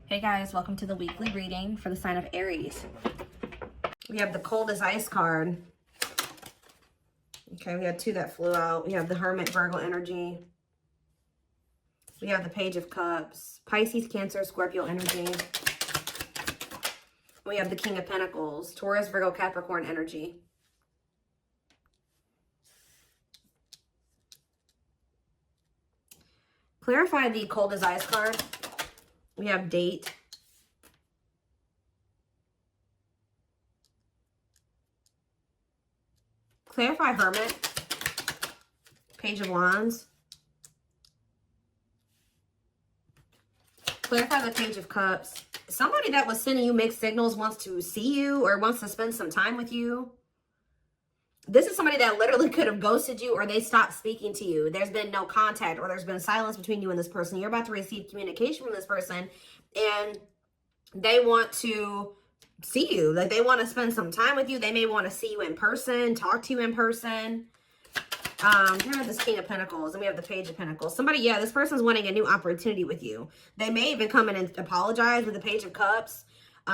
Hey guys, welcome to the weekly reading for the sign of Aries. We have the cold as ice card. Okay, we had two that flew out. We have the Hermit, Virgo energy. We have the Page of Cups, Pisces, Cancer, Scorpio energy. We have the King of Pentacles, Taurus, Virgo, Capricorn energy. Clarify the cold as ice card. We have date. Clarify Hermit. Page of Wands. Clarify the Page of Cups. Somebody that was sending you mixed signals wants to see you or wants to spend some time with you. This is somebody that literally could have ghosted you or they stopped speaking to you. There's been no contact or there's been silence between you and this person. You're about to receive communication from this person and they want to see you. Like they want to spend some time with you. They may want to see you in person, talk to you in person. We have this King of Pentacles and we have the Page of Pentacles. Somebody, yeah, this person's wanting a new opportunity with you. They may even come in and apologize with the Page of Cups. For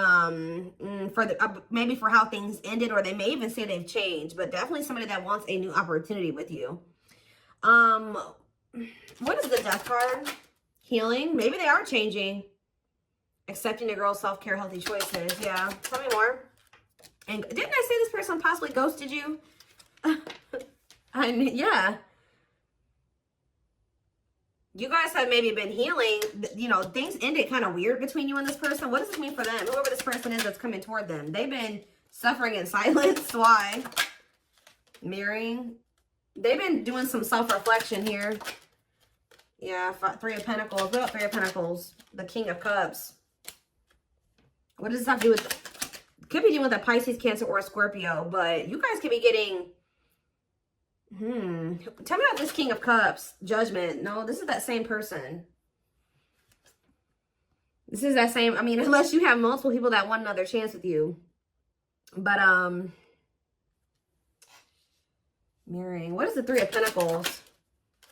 the maybe for how things ended, or they may even say they've changed, but definitely somebody that wants a new opportunity with you. What is the Death card? Healing. Maybe they are changing. Accepting the girl's self-care, healthy choices. Yeah, tell me more. And didn't I say this person possibly ghosted you? Yeah. You guys have maybe been healing, you know, things ended kind of weird between you and this person. What does this mean for them? Whoever this person is that's coming toward them. They've been suffering in silence. Why? Mirroring. They've been doing some self-reflection here. Yeah, Three of Pentacles. What about Three of Pentacles? The King of Cups. What does this have to do with? Could be dealing with a Pisces, Cancer, or a Scorpio, but you guys could be getting... Tell me about this King of Cups. Judgment. No, this is that same person. This is that same, I mean, unless you have multiple people that want another chance with you. But, mirroring. What is the Three of Pentacles?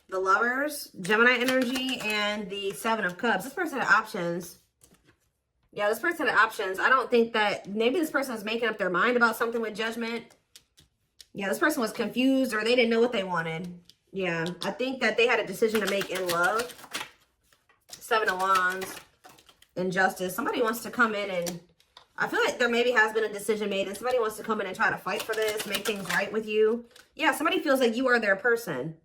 The Lovers, Gemini energy, and the Seven of Cups. This person had options. Yeah, this person had options. I don't think that, maybe this person is making up their mind about something with Judgment. Yeah, this person was confused or they didn't know what they wanted. Yeah, I think that they had a decision to make in love. Seven of Wands. Injustice. Somebody wants to come in and... I feel like there maybe has been a decision made and somebody wants to come in and try to fight for this, make things right with you. Yeah, somebody feels like you are their person.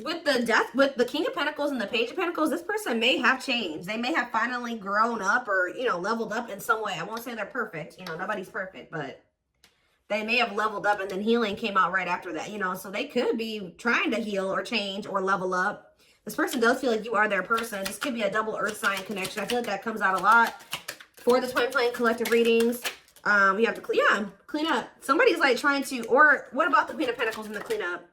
With the Death, with the King of Pentacles and the Page of Pentacles, this person may have changed. They may have finally grown up or, you know, leveled up in some way. I won't say they're perfect. You know, nobody's perfect, but... they may have leveled up and then healing came out right after that, you know, so they could be trying to heal or change or level up. This person does feel like you are their person. This could be a double earth sign connection. I feel like that comes out a lot for the twin flame collective readings. We have to clean up. Somebody's like trying to, or what about the Queen of Pentacles in the cleanup?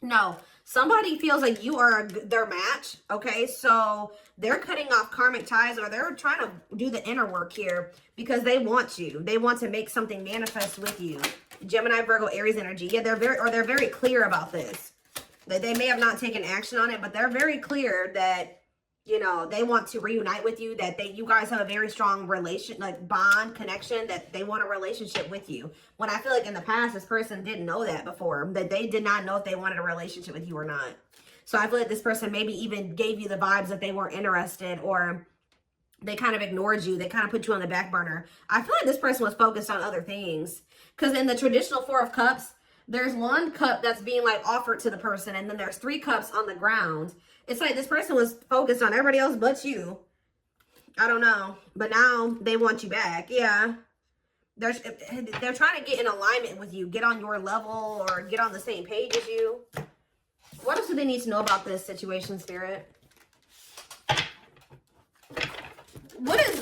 No, somebody feels like you are their match. Okay, so they're cutting off karmic ties or they're trying to do the inner work here because they want you. They want to make something manifest with you. Gemini, Virgo, Aries energy. Yeah, they're very clear about this. They may have not taken action on it, but they're very clear that, you know, they want to reunite with you, that you guys have a very strong relation, like bond, connection, that they want a relationship with you. When I feel like in the past, this person didn't know that before, that they did not know if they wanted a relationship with you or not. So I feel like this person maybe even gave you the vibes that they weren't interested or they kind of ignored you. They kind of put you on the back burner. I feel like this person was focused on other things because in the traditional Four of Cups, there's one cup that's being like offered to the person and then there's three cups on the ground. It's like this person was focused on everybody else but you. I don't know. But now they want you back. Yeah. They're trying to get in alignment with you. Get on your level or get on the same page as you. What else do they need to know about this situation, Spirit? What is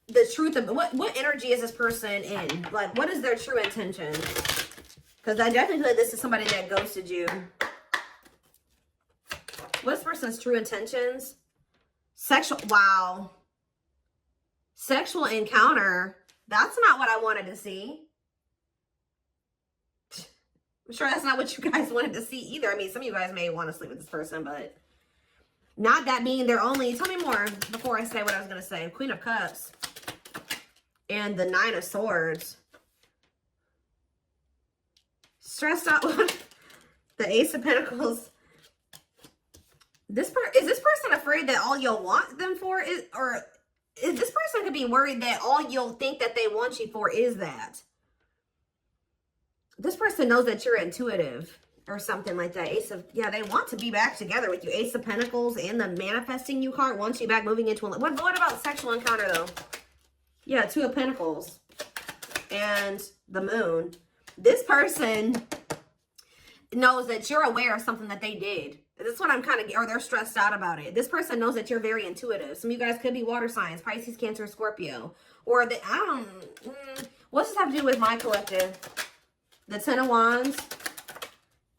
the truth of... What energy is this person in? Like, what is their true intention? Because I definitely feel like this is somebody that ghosted you. What's this person's true intentions? Sexual, wow. Sexual encounter. That's not what I wanted to see. I'm sure that's not what you guys wanted to see either. I mean, some of you guys may want to sleep with this person, but Not that being their only, tell me more before I say what I was going to say. Queen of Cups and the Nine of Swords. Stressed out. The Ace of Pentacles. Is this person afraid that all you'll want them for is, or is this person could be worried that all you'll think that they want you for is that? This person knows that you're intuitive or something like that. Ace of, yeah, they want to be back together with you. Ace of Pentacles and the manifesting you card wants you back moving into a, what about sexual encounter though? Yeah, Two of Pentacles and the Moon. This person knows that you're aware of something that they did. That's what I'm kind of, or they're stressed out about it. This person knows that you're very intuitive. Some of you guys could be water signs, Pisces, Cancer, Scorpio. Or what's this have to do with my collective? The Ten of Wands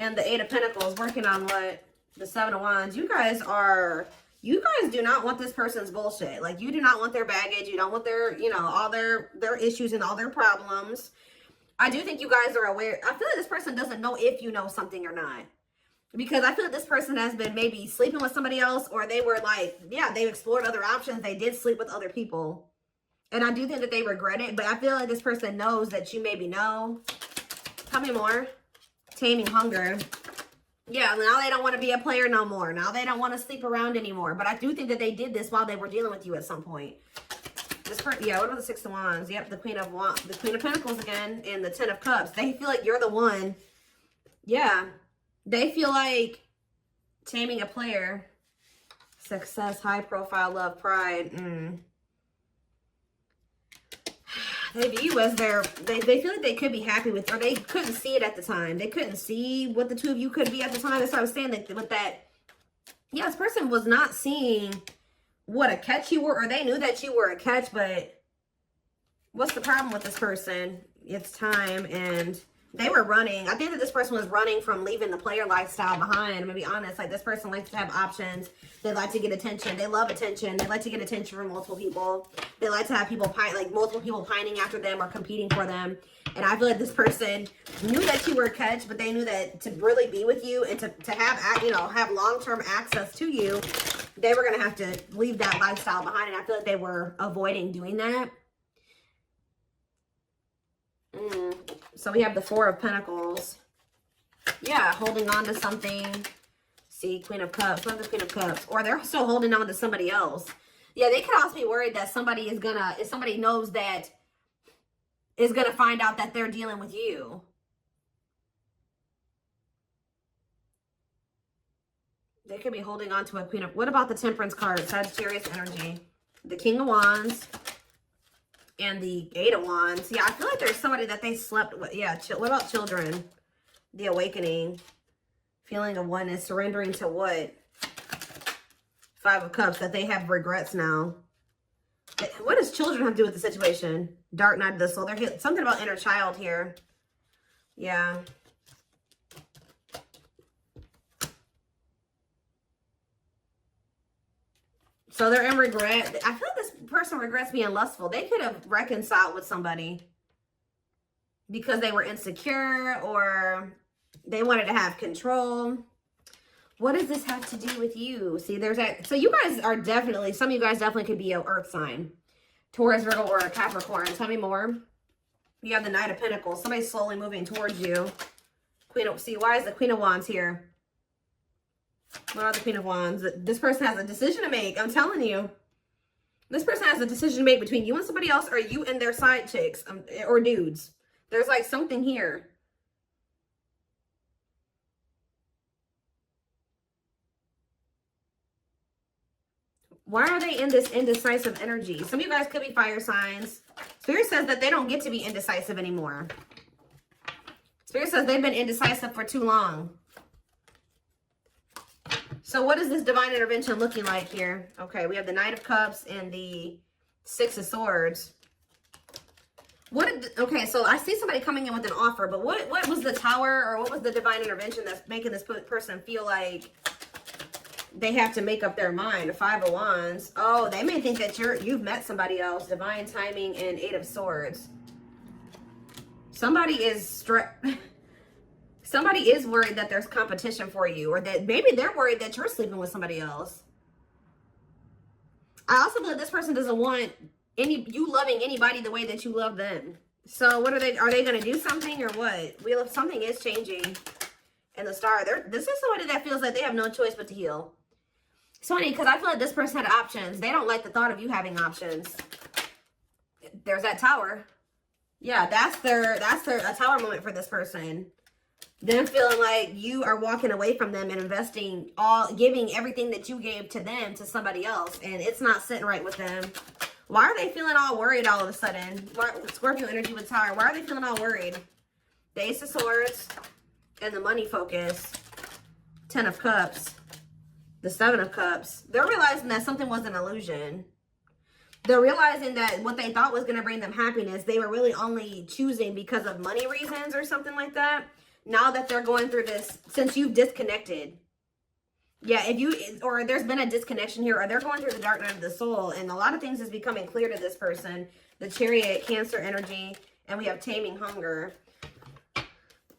and the Eight of Pentacles working on what? The Seven of Wands. You guys do not want this person's bullshit. Like, you do not want their baggage. You don't want their, you know, all their issues and all their problems. I do think you guys are aware. I feel like this person doesn't know if you know something or not. Because I feel like this person has been maybe sleeping with somebody else, or they were like, yeah, they've explored other options. They did sleep with other people. And I do think that they regret it, but I feel like this person knows that you maybe know. Tell me more. Taming hunger. Yeah, now they don't want to be a player no more. Now they don't want to sleep around anymore. But I do think that they did this while they were dealing with you at some point. This person, yeah, what about the Six of Wands? Yep, the Queen of Pentacles again, and the Ten of Cups. They feel like you're the one. Yeah. They feel like taming a player. Success, high profile, love, pride. They view you as they feel like they could be happy with, or they couldn't see it at the time. They couldn't see what the two of you could be at the time. That's what I was saying with that. Yeah, this person was not seeing what a catch you were, or they knew that you were a catch, but what's the problem with this person? It's time, and they were running. I think that this person was running from leaving the player lifestyle behind. I'm gonna be honest. Like, this person likes to have options. They like to get attention. They love attention. They like to get attention from multiple people. They like to have people multiple people pining after them or competing for them. And I feel like this person knew that you were a catch, but they knew that to really be with you and to have, you know, have long-term access to you, they were gonna have to leave that lifestyle behind. And I feel like they were avoiding doing that. So we have the Four of Pentacles. Yeah, holding on to something. See, Queen of Cups. What is the Queen of Cups? Or they're still holding on to somebody else. Yeah, they could also be worried that somebody if somebody knows that, is gonna find out that they're dealing with you. They could be holding on to a Queen of, what about the Temperance card? Sagittarius energy. The King of Wands. And the Eight of Wands. Yeah, I feel like there's somebody that they slept with. Yeah, what about children? The Awakening. Feeling of oneness. Surrendering to what? Five of Cups. That they have regrets now. What does children have to do with the situation? Dark Night of the Soul. There's something about inner child here. Yeah. So they're in regret. I feel like this person regrets being lustful. They could have reconciled with somebody because they were insecure or they wanted to have control. What does this have to do with you? See, there's that. So you guys are definitely, some of you guys definitely could be an earth sign. Taurus, Virgo, or a Capricorn. Tell me more. You have the Knight of Pentacles. Somebody's slowly moving towards you. See, why is the Queen of Wands here? What are the Queen of Wands? This person has a decision to make. I'm telling you. This person has a decision to make between you and somebody else, or you and their side chicks, or dudes. There's like something here. Why are they in this indecisive energy? Some of you guys could be fire signs. Spirit says that they don't get to be indecisive anymore. Spirit says they've been indecisive for too long. So what is this divine intervention looking like here? Okay, we have the Knight of Cups and the Six of Swords. Okay, so I see somebody coming in with an offer, but what was the Tower, or what was the divine intervention that's making this person feel like they have to make up their mind? The Five of Wands. Oh, they may think that you've met somebody else. Divine timing and Eight of Swords. Somebody is Somebody is worried that there's competition for you, or that maybe they're worried that you're sleeping with somebody else. I also believe this person doesn't want you loving anybody the way that you love them. So what are they going to do something or what? Something is changing in the star. This is somebody that feels like they have no choice but to heal. It's funny because I feel like this person had options. They don't like the thought of you having options. There's that tower. Yeah, that's a tower moment for this person. Them feeling like you are walking away from them and investing giving everything that you gave to them to somebody else, and it's not sitting right with them. Why are they feeling all worried all of a sudden? Scorpio energy with Tower. Why are they feeling all worried? The Ace of Swords and the money focus. 10 of Cups. The 7 of Cups. They're realizing that something was an illusion. They're realizing that what they thought was going to bring them happiness, they were really only choosing because of money reasons or something like that. Now that they're going through this, since you've disconnected. Yeah, or there's been a disconnection here, or they're going through the dark night of the soul, and a lot of things is becoming clear to this person. The Chariot, Cancer energy, and we have Taming Hunger.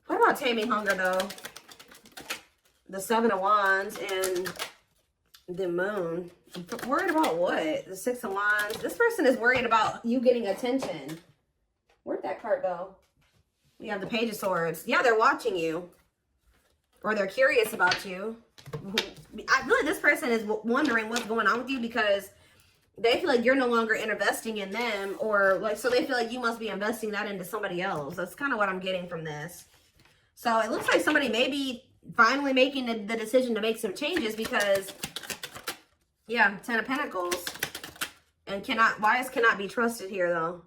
What about Taming Hunger, though? The 7 of Wands and the Moon. Worried about what? The 6 of Wands. This person is worried about you getting attention. Where'd that card go? We have the Page of Swords. Yeah, they're watching you. Or they're curious about you. I feel like this person is wondering what's going on with you because they feel like you're no longer investing in them, or like, so they feel like you must be investing that into somebody else. That's kind of what I'm getting from this. So it looks like somebody may be finally making the decision to make some changes because, yeah, 10 of Pentacles. And wise cannot be trusted here though.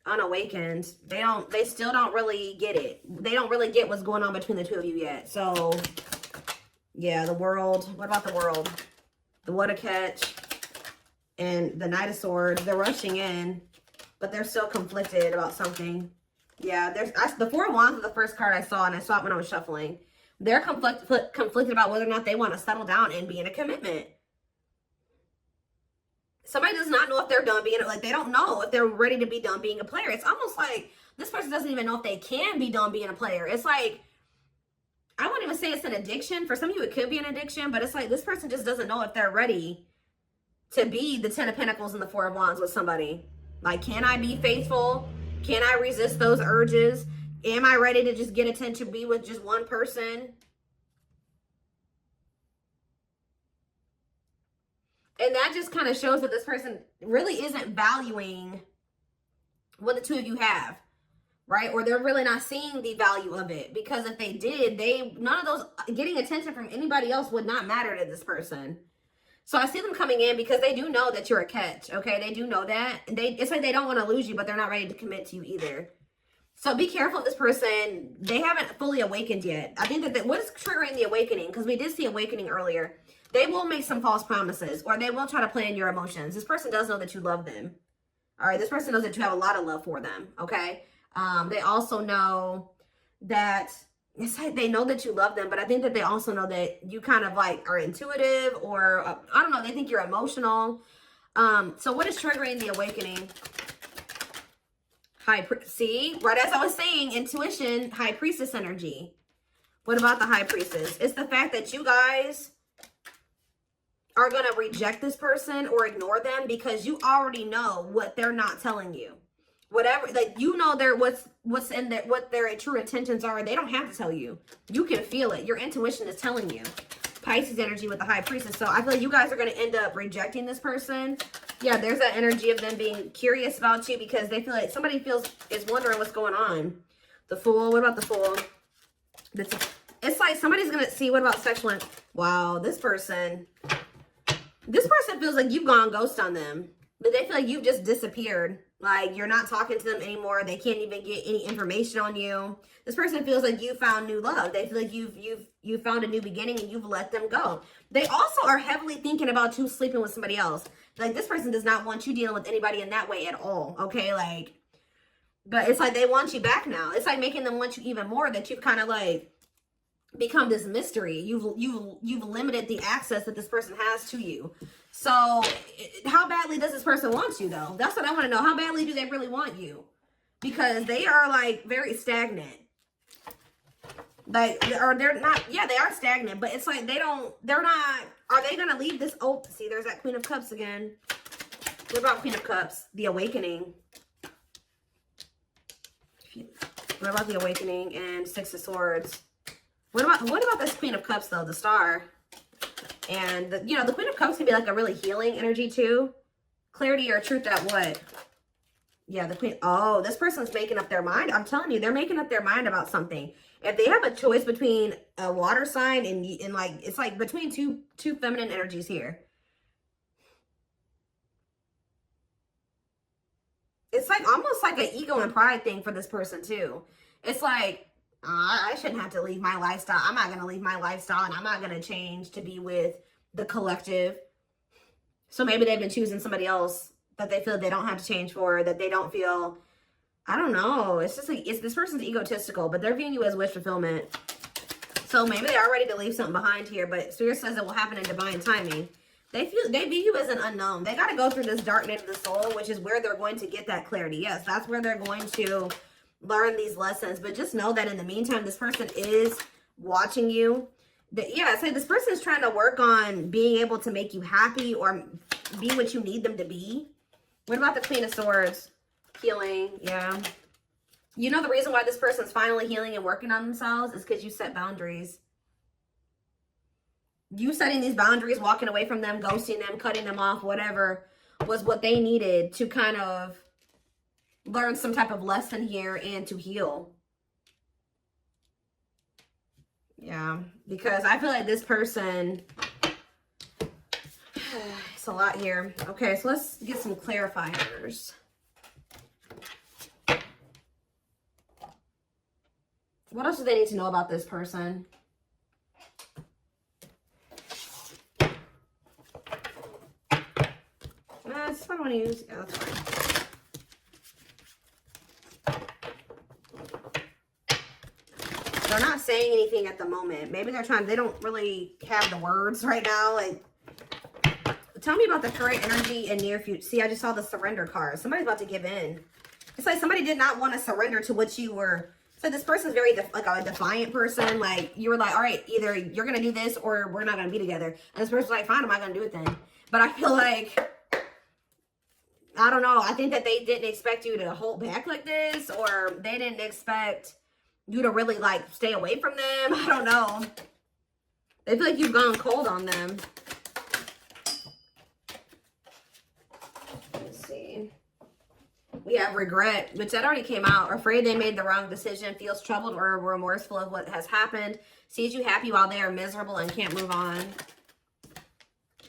Unawakened. They still don't really get it. They don't really get what's going on between the two of you yet. So yeah, the World. What about the World? The What a Catch and the Knight of Swords. They're rushing in, but they're still conflicted about something. Yeah, the 4 of Wands was the first card I saw, and I saw it when I was shuffling. They're conflicted about whether or not they want to settle down and be in a commitment. Somebody does not know if they're done being, like, they don't know if they're ready to be done being a player. It's almost like this person doesn't even know if they can be done being a player. It's like, I wouldn't even say it's an addiction. For some of you, it could be an addiction, but it's like this person just doesn't know if they're ready to be the 10 of Pentacles and the 4 of Wands with somebody. Like, can I be faithful? Can I resist those urges? Am I ready to just get attention to be with just one person? And that just kind of shows that this person really isn't valuing what the two of you have, right? Or they're really not seeing the value of it. Because if they did, none of those, getting attention from anybody else would not matter to this person. So I see them coming in because they do know that you're a catch, okay? They do know that. It's like they don't want to lose you, but they're not ready to commit to you either. So be careful of this person. They haven't fully awakened yet. I think that what is triggering the awakening, because we did see awakening earlier, they will make some false promises, or they will try to play in your emotions. This person does know that you love them. All right, this person knows that you have a lot of love for them, okay? They also know that, it's like they know that you love them, but I think that they also know that you kind of like are intuitive, or I don't know, they think you're emotional. So what is triggering the awakening? See, right as I was saying, intuition, High Priestess energy. What about the High Priestess? It's the fact that you guys are going to reject this person or ignore them because you already know what they're not telling you. Whatever, like, you know, what's in there, what their true intentions are. They don't have to tell you. You can feel it. Your intuition is telling you. Pisces energy with the High Priestess. So I feel like you guys are going to end up rejecting this person. Yeah, there's that energy of them being curious about you because they feel like somebody is wondering what's going on. The Fool. What about the Fool? It's like somebody's going to see. What about sexual? Wow, this person feels like you've gone ghost on them. But they feel like you've just disappeared. Like, you're not talking to them anymore. They can't even get any information on you. This person feels like you found new love. They feel like you've found a new beginning and you've let them go. They also are heavily thinking about you sleeping with somebody else. Like, this person does not want you dealing with anybody in that way at all. Okay, like, but it's like they want you back now. It's like making them want you even more, that you've kind of like become this mystery. You've limited the access that this person has to you. So how badly does this person want you though? That's what I want to know. How badly do they really want you? Because they are like very stagnant. Like, or they're not, yeah, they are stagnant, but it's like they're not, are they going to leave this? Oh, see, there's that Queen of Cups again. What about Queen of Cups? The Awakening. What about the Awakening and Six of Swords? What about this Queen of Cups, though? The Star. And, the Queen of Cups can be like a really healing energy, too. Clarity or truth at what? Yeah, the Queen. Oh, this person's making up their mind. I'm telling you, they're making up their mind about something. If they have a choice between a water sign and like, it's like between two feminine energies here. It's like almost like an ego and pride thing for this person too. It's like, I shouldn't have to leave my lifestyle. I'm not going to leave my lifestyle, and I'm not going to change to be with the collective. So maybe they've been choosing somebody else that they feel they don't have to change for, that they don't feel, I don't know. It's just like, this person's egotistical, but they're viewing you as wish fulfillment. So maybe they are ready to leave something behind here, but Spirit says it will happen in divine timing. They view you as an unknown. They got to go through this dark night of the soul, which is where they're going to get that clarity. Yes, that's where they're going to learn these lessons. But just know that in the meantime, this person is watching you. Yeah, I say this person is trying to work on being able to make you happy or be what you need them to be. What about the Queen of Swords? Healing, yeah. You know the reason why this person's finally healing and working on themselves is because you set boundaries. You setting these boundaries, walking away from them, ghosting them, cutting them off, whatever, was what they needed to kind of learn some type of lesson here and to heal. Yeah, because I feel like this person, it's a lot here. Okay, so let's get some clarifiers. What else do they need to know about this person? That's what I want to use. Yeah, that's fine. They're not saying anything at the moment. Maybe they don't really have the words right now. Like, tell me about the current energy and near future. See, I just saw the surrender card. Somebody's about to give in. It's like somebody did not want to surrender to what you were. So this person's very like a defiant person. Like, you were like, all right, either you're going to do this or we're not going to be together. And this person's like, fine, I'm not going to do it then. But I feel like, I don't know. I think that they didn't expect you to hold back like this, or they didn't expect you to really like stay away from them. I don't know. They feel like you've gone cold on them. Let's see. We have regret, which that already came out. Afraid they made the wrong decision, feels troubled or remorseful of what has happened, sees you happy while they are miserable and can't move on.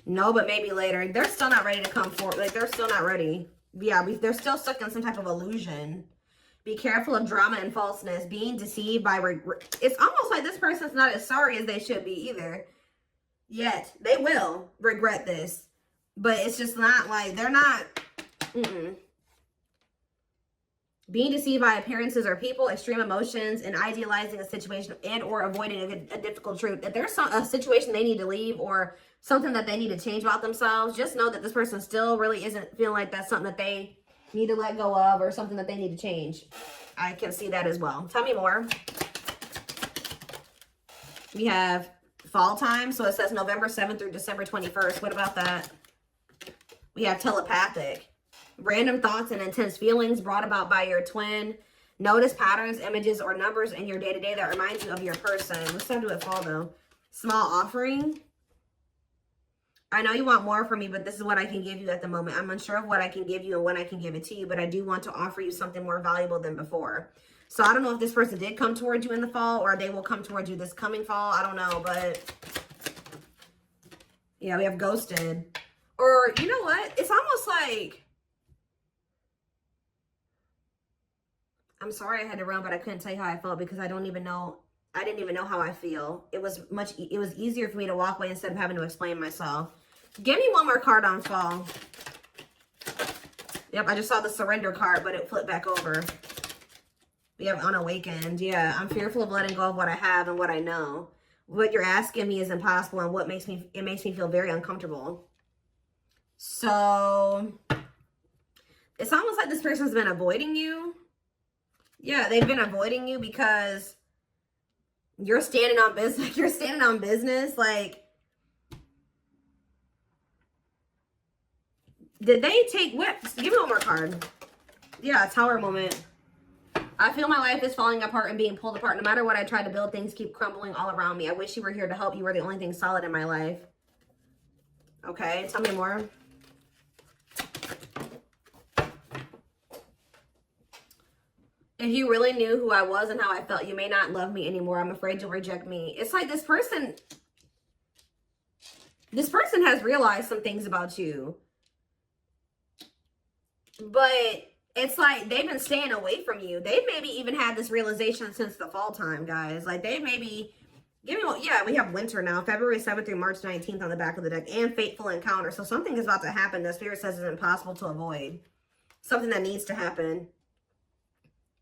No, but maybe later. They're still not ready to come forward. Like, they're still not ready. Yeah, they're still stuck in some type of illusion. Be careful of drama and falseness. Being deceived by regret. It's almost like this person's not as sorry as they should be either. Yet. They will regret this. But it's just not like, they're not. Being deceived by appearances or people, extreme emotions, and idealizing a situation and or avoiding a difficult truth. If there's a situation they need to leave or something that they need to change about themselves, just know that this person still really isn't feeling like that's something that they need to let go of or something that they need to change. I can see that as well. Tell me more. We have fall time. So it says November 7th through December 21st. What about that? We have telepathic. Random thoughts and intense feelings brought about by your twin. Notice patterns, images, or numbers in your day-to-day that remind you of your person. Let's not do it fall, though. Small offering. I know you want more from me, but this is what I can give you at the moment. I'm unsure of what I can give you and when I can give it to you, but I do want to offer you something more valuable than before. So I don't know if this person did come towards you in the fall or they will come towards you this coming fall. I don't know, but yeah, we have ghosted. Or you know what? It's almost like, I'm sorry I had to run, but I couldn't tell you how I felt because I didn't even know how I feel. It was easier for me to walk away instead of having to explain myself. Give me one more card on fall. Yep, I just saw the surrender card, but it flipped back over. We have unawakened. Yeah, I'm fearful of letting go of what I have and what I know. What you're asking me is impossible, and it makes me feel very uncomfortable. So it's almost like this person's been avoiding you. Yeah, they've been avoiding you because You're standing on business. You're standing on business. Like, did they take what? Give me one more card. Yeah, Tower moment. I feel my life is falling apart and being pulled apart. No matter what I try to build, things keep crumbling all around me. I wish you were here to help. You were the only thing solid in my life. Okay, tell me more. If you really knew who I was and how I felt, you may not love me anymore. I'm afraid you'll reject me. It's like this person has realized some things about you. But it's like they've been staying away from you. They've maybe even had this realization since the fall time, guys. Like they maybe, yeah, we have winter now. February 7th through March 19th on the back of the deck. And fateful encounter. So something is about to happen that Spirit says is impossible to avoid. Something that needs to happen.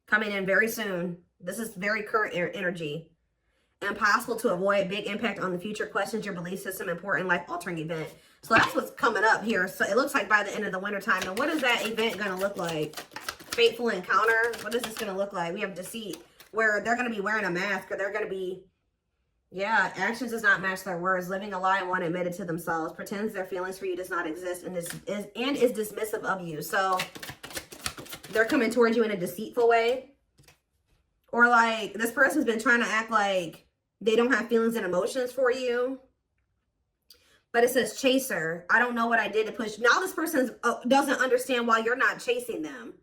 Coming in very soon. This is very current energy. Impossible to avoid. Big impact on the future. Questions your belief system. Important life-altering event. So that's what's coming up here. So it looks like by the end of the winter time. And what is that event going to look like? Fateful encounter. What is this going to look like? We have deceit. Where they're going to be wearing a mask. Or they're going to be... Yeah, actions does not match their words. Living a lie and one admitted to themselves. Pretends their feelings for you does not exist. And is dismissive of you. So... they're coming towards you in a deceitful way. Or like this person's been trying to act like they don't have feelings and emotions for you. But it says chaser. I don't know what I did to push. Now this person doesn't understand why you're not chasing them.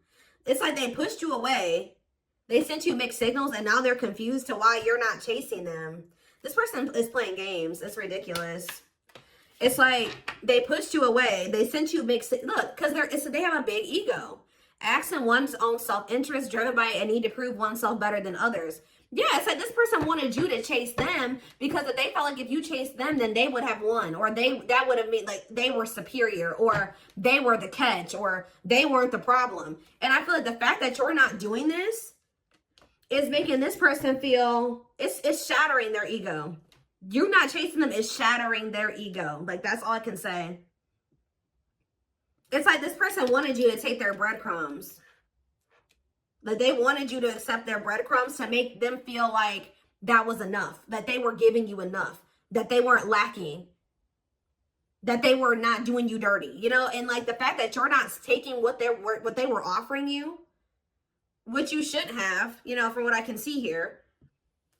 It's like they pushed you away. They sent you mixed signals and now they're confused to why you're not chasing them. This person is playing games. It's ridiculous. It's like they pushed you away. They sent you mixed... Look, because they have a big ego. Acts in one's own self-interest, driven by a need to prove oneself better than others. Yeah, it's like this person wanted you to chase them because if they felt like if you chased them, then they would have won. Or that would have meant like they were superior or they were the catch or they weren't the problem. And I feel like the fact that you're not doing this is making this person feel, it's shattering their ego. You not chasing them is shattering their ego. Like that's all I can say. It's like this person wanted you to take their breadcrumbs. Like they wanted you to accept their breadcrumbs to make them feel like that was enough. That they were giving you enough. That they weren't lacking. That they were not doing you dirty. You know, and like the fact that you're not taking what they were offering you. Which you shouldn't have, you know, from what I can see here.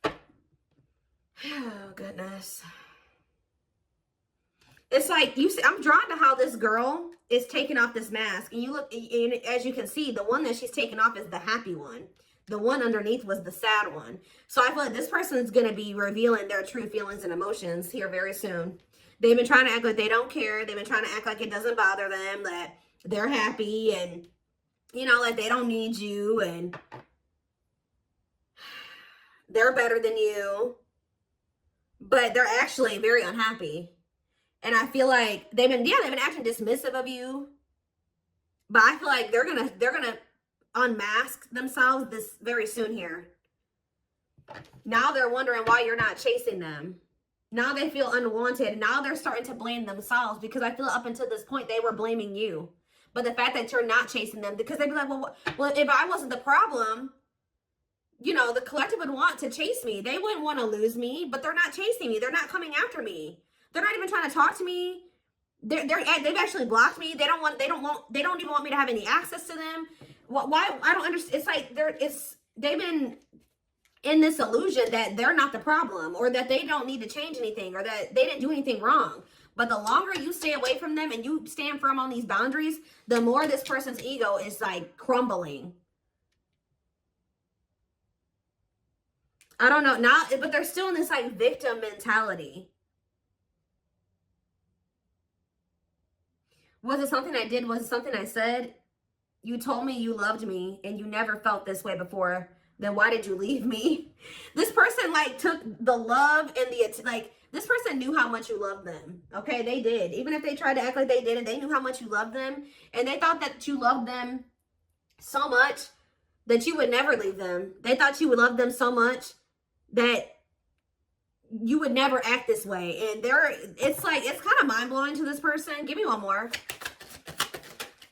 Oh, goodness. It's like, you see, I'm drawn to how this girl is taking off this mask. And you look, and as you can see, the one that she's taking off is the happy one. The one underneath was the sad one. So I feel like this person is going to be revealing their true feelings and emotions here very soon. They've been trying to act like they don't care. They've been trying to act like it doesn't bother them, that they're happy and, you know, like they don't need you and they're better than you. But they're actually very unhappy. And I feel like they've been acting dismissive of you. But I feel like they're gonna unmask themselves this very soon here. Now they're wondering why you're not chasing them. Now they feel unwanted. Now they're starting to blame themselves because I feel up until this point they were blaming you. But the fact that you're not chasing them, because they'd be like, well, if I wasn't the problem, you know, the collective would want to chase me. They wouldn't want to lose me, but they're not chasing me. They're not coming after me. They're not even trying to talk to me. They've actually blocked me. They don't even want me to have any access to them. Why? I don't understand. It's like they've been in this illusion that they're not the problem or that they don't need to change anything or that they didn't do anything wrong. But the longer you stay away from them and you stand firm on these boundaries, the more this person's ego is like crumbling. I don't know now, but they're still in this like victim mentality. Was it something I did? Was it something I said? You told me you loved me and you never felt this way before. Then why did you leave me? This person like took the love and this person knew how much you loved them. Okay, they did. Even if they tried to act like they didn't, they knew how much you loved them. And they thought that you loved them so much that you would never leave them. They thought you would love them so much that you would never act this way. And it's kind of mind-blowing to this person. Give me one more.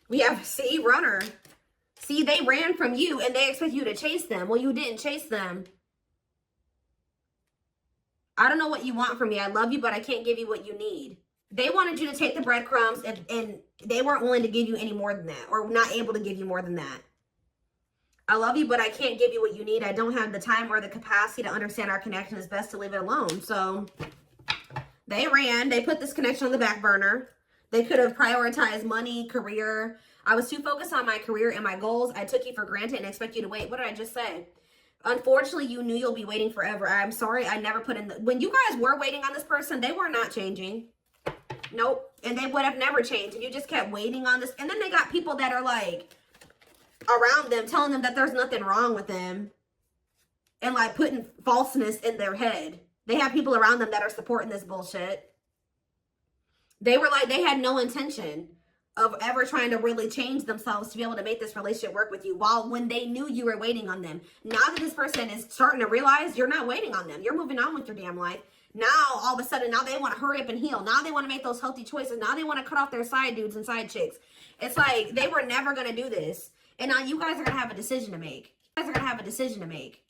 We have runner. See, they ran from you and they expect you to chase them. Well, you didn't chase them. I don't know what you want from me. I love you, but I can't give you what you need. They wanted you to take the breadcrumbs, and they weren't willing to give you any more than that, or not able to give you more than that. I love you, but I can't give you what you need. I don't have the time or the capacity to understand our connection. It's best to leave it alone. So they ran. They put this connection on the back burner. They could have prioritized money, career. I was too focused on my career and my goals. I took you for granted and expect you to wait. What did I just say? Unfortunately, you knew you'll be waiting forever. I'm sorry I never put in the... When you guys were waiting on this person, they were not changing. Nope. And they would have never changed. And you just kept waiting on this. And then they got people that are like around them telling them that there's nothing wrong with them. And like putting falseness in their head. They have people around them that are supporting this bullshit. They were like, they had no intention of ever trying to really change themselves to be able to make this relationship work with you, while when they knew you were waiting on them. Now that this person is starting to realize you're not waiting on them, you're moving on with your damn life. Now, all of a sudden, now they want to hurry up and heal. Now they want to make those healthy choices. Now they want to cut off their side dudes and side chicks. It's like they were never going to do this. And now you guys are going to have a decision to make. You guys are going to have a decision to make.